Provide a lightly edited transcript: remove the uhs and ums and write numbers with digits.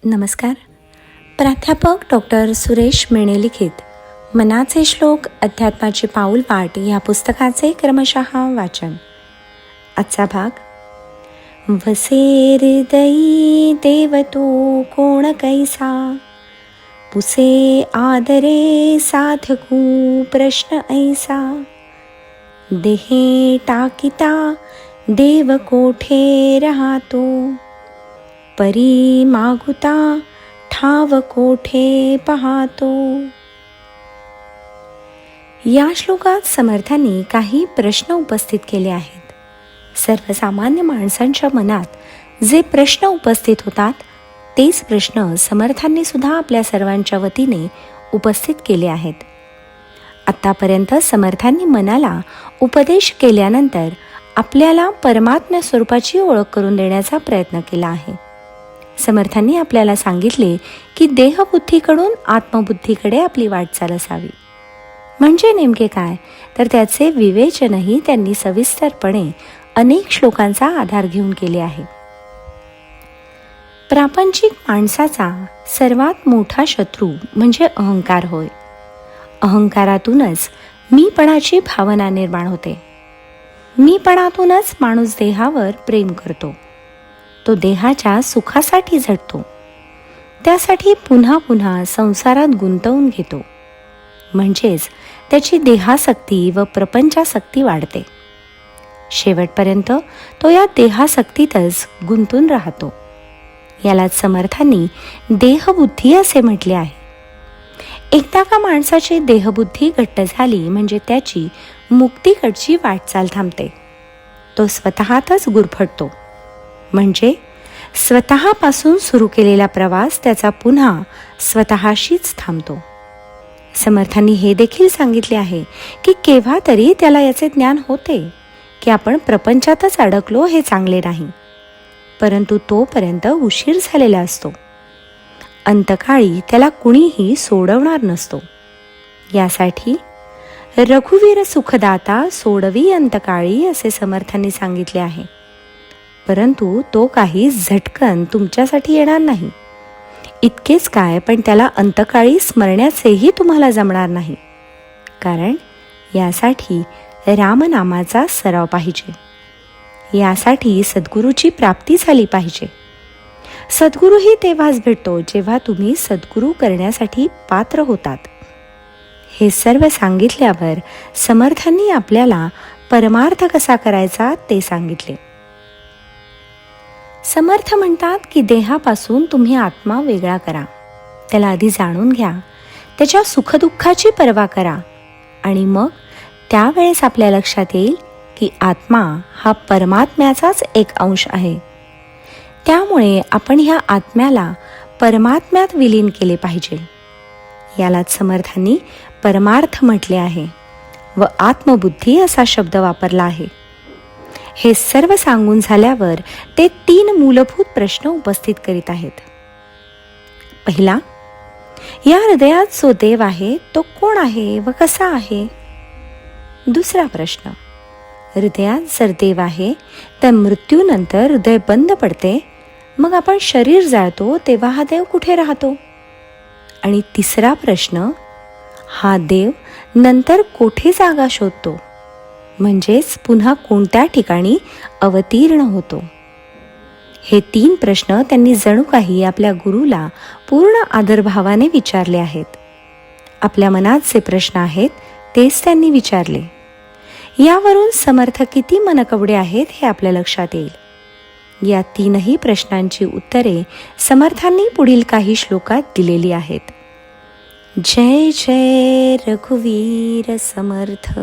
नमस्कार. प्राध्यापक डॉक्टर सुरेश मेणे लिखित मनाचे श्लोक अध्यात्माची पाऊलवाट या पुस्तकाचे क्रमशः वाचन. आजचा भाग. वसे हृदयी देव तो कोण कैसा, पुसे आदरे साधकू प्रश्न ऐसा, देहे टाकिता देव कोठे राहतो, परी मागुता ठाव कोठे पाहतो. या श्लोकात समर्थांनी काही प्रश्न उपस्थित केले आहेत. सर्वसामान्य माणसांच्या मनात जे प्रश्न उपस्थित होतात तेच प्रश्न समर्थांनी सुद्धा आपल्या सर्वांच्या वतीने उपस्थित केले आहेत. आत्तापर्यंत समर्थांनी मनाला उपदेश केल्यानंतर आपल्याला परमात्म्य स्वरूपाची ओळख करून देण्याचा प्रयत्न केला आहे. समर्थांनी आपल्याला सांगितले की देहबुद्धीकडून आत्मबुद्धीकडे आपली वाटचाल असावी. म्हणजे नेमके काय, तर त्याचे विवेचनही त्यांनी सविस्तरपणे अनेक श्लोकांचा आधार घेऊन केले आहे. प्रापंचिक माणसाचा सर्वात मोठा शत्रू म्हणजे अहंकार होय. अहंकारातूनच मीपणाची भावना निर्माण होते. मीपणातूनच माणूस देहावर प्रेम करतो. तो देहाच्या सुखासाठी झटतो. त्यासाठी पुन्हा पुन्हा संसारात गुंतवून घेतो. म्हणजेच त्याची देहासक्ती व प्रपंचासक्ती वाढते. शेवटपर्यंत तो या देहासक्तीतच गुंतून राहतो. यालाच समर्थांनी देहबुद्धी असे म्हटले आहे. एकदा का माणसाची देहबुद्धी घट्ट झाली म्हणजे त्याची मुक्तीकडची वाटचाल थांबते. तो स्वतःतच गुरफटतो. म्हणजे स्वतःपासून सुरू केलेला प्रवास त्याचा पुन्हा स्वतःशीच थांबतो. समर्थांनी हे देखील सांगितले आहे की केव्हा तरी त्याला याचे ज्ञान होते की आपण प्रपंचातच अडकलो हे चांगले नाही, परंतु तोपर्यंत उशीर झालेला असतो. अंतकाळी त्याला कुणीही सोडवणार नसतो. यासाठी रघुवीर सुखदाता सोडवी अंतकाळी असे समर्थांनी सांगितले आहे. परंतु तो काही झटकन तुमच्यासाठी येणार नाही. इतकेच काय, पण त्याला अंतकाळी स्मरण्याचेही तुम्हाला जमणार नाही. कारण यासाठी रामनामाचा सराव पाहिजे. यासाठी सद्गुरूची प्राप्ती झाली पाहिजे. सद्गुरूही तेव्हाच भेटतो जेव्हा तुम्ही सद्गुरू करण्यासाठी पात्र होतात. हे सर्व सांगितल्यावर समर्थांनी आपल्याला परमार्थ कसा करायचा ते सांगितले. समर्थ म्हणतात की देहापासून तुम्ही आत्मा वेगळा करा. त्याला आधी जाणून घ्या. त्याच्या सुखदुःखाची पर्वा करा आणि मग त्यावेळेस आपल्या लक्षात येईल की आत्मा हा परमात्म्याचाच एक अंश आहे. त्यामुळे आपण ह्या आत्म्याला परमात्म्यात विलीन केले पाहिजे. यालाच समर्थांनी परमार्थ म्हटले आहे व आत्मबुद्धी असा शब्द वापरला आहे. हे सर्व सांगून झाल्यावर ते 3 मूलभूत प्रश्न उपस्थित करीत आहेत. पहिला, या हृदयात जो देव आहे तो कोण आहे व कसा आहे. दुसरा प्रश्न, हृदयात जर देव आहे तर मृत्यूनंतर हृदय बंद पडते, मग आपण शरीर जाळतो तेव्हा हा देव कुठे राहतो. आणि तिसरा प्रश्न, हा देव नंतर कोठे जागा शोधतो, म्हणजेच पुन्हा कोणत्या ठिकाणी अवतीर्ण होतो. हे 3 प्रश्न त्यांनी जणू काही आपल्या गुरुला पूर्ण आदरभावाने विचारले आहेत. आपल्या मनात जे प्रश्न आहेत तेच त्यांनी विचारले. यावरून समर्थ किती मनकवडे आहेत हे आपल्या लक्षात येईल. या 3ही प्रश्नांची उत्तरे समर्थांनी पुढील काही श्लोकात दिलेली आहेत. जय जय रघुवीर समर्थ.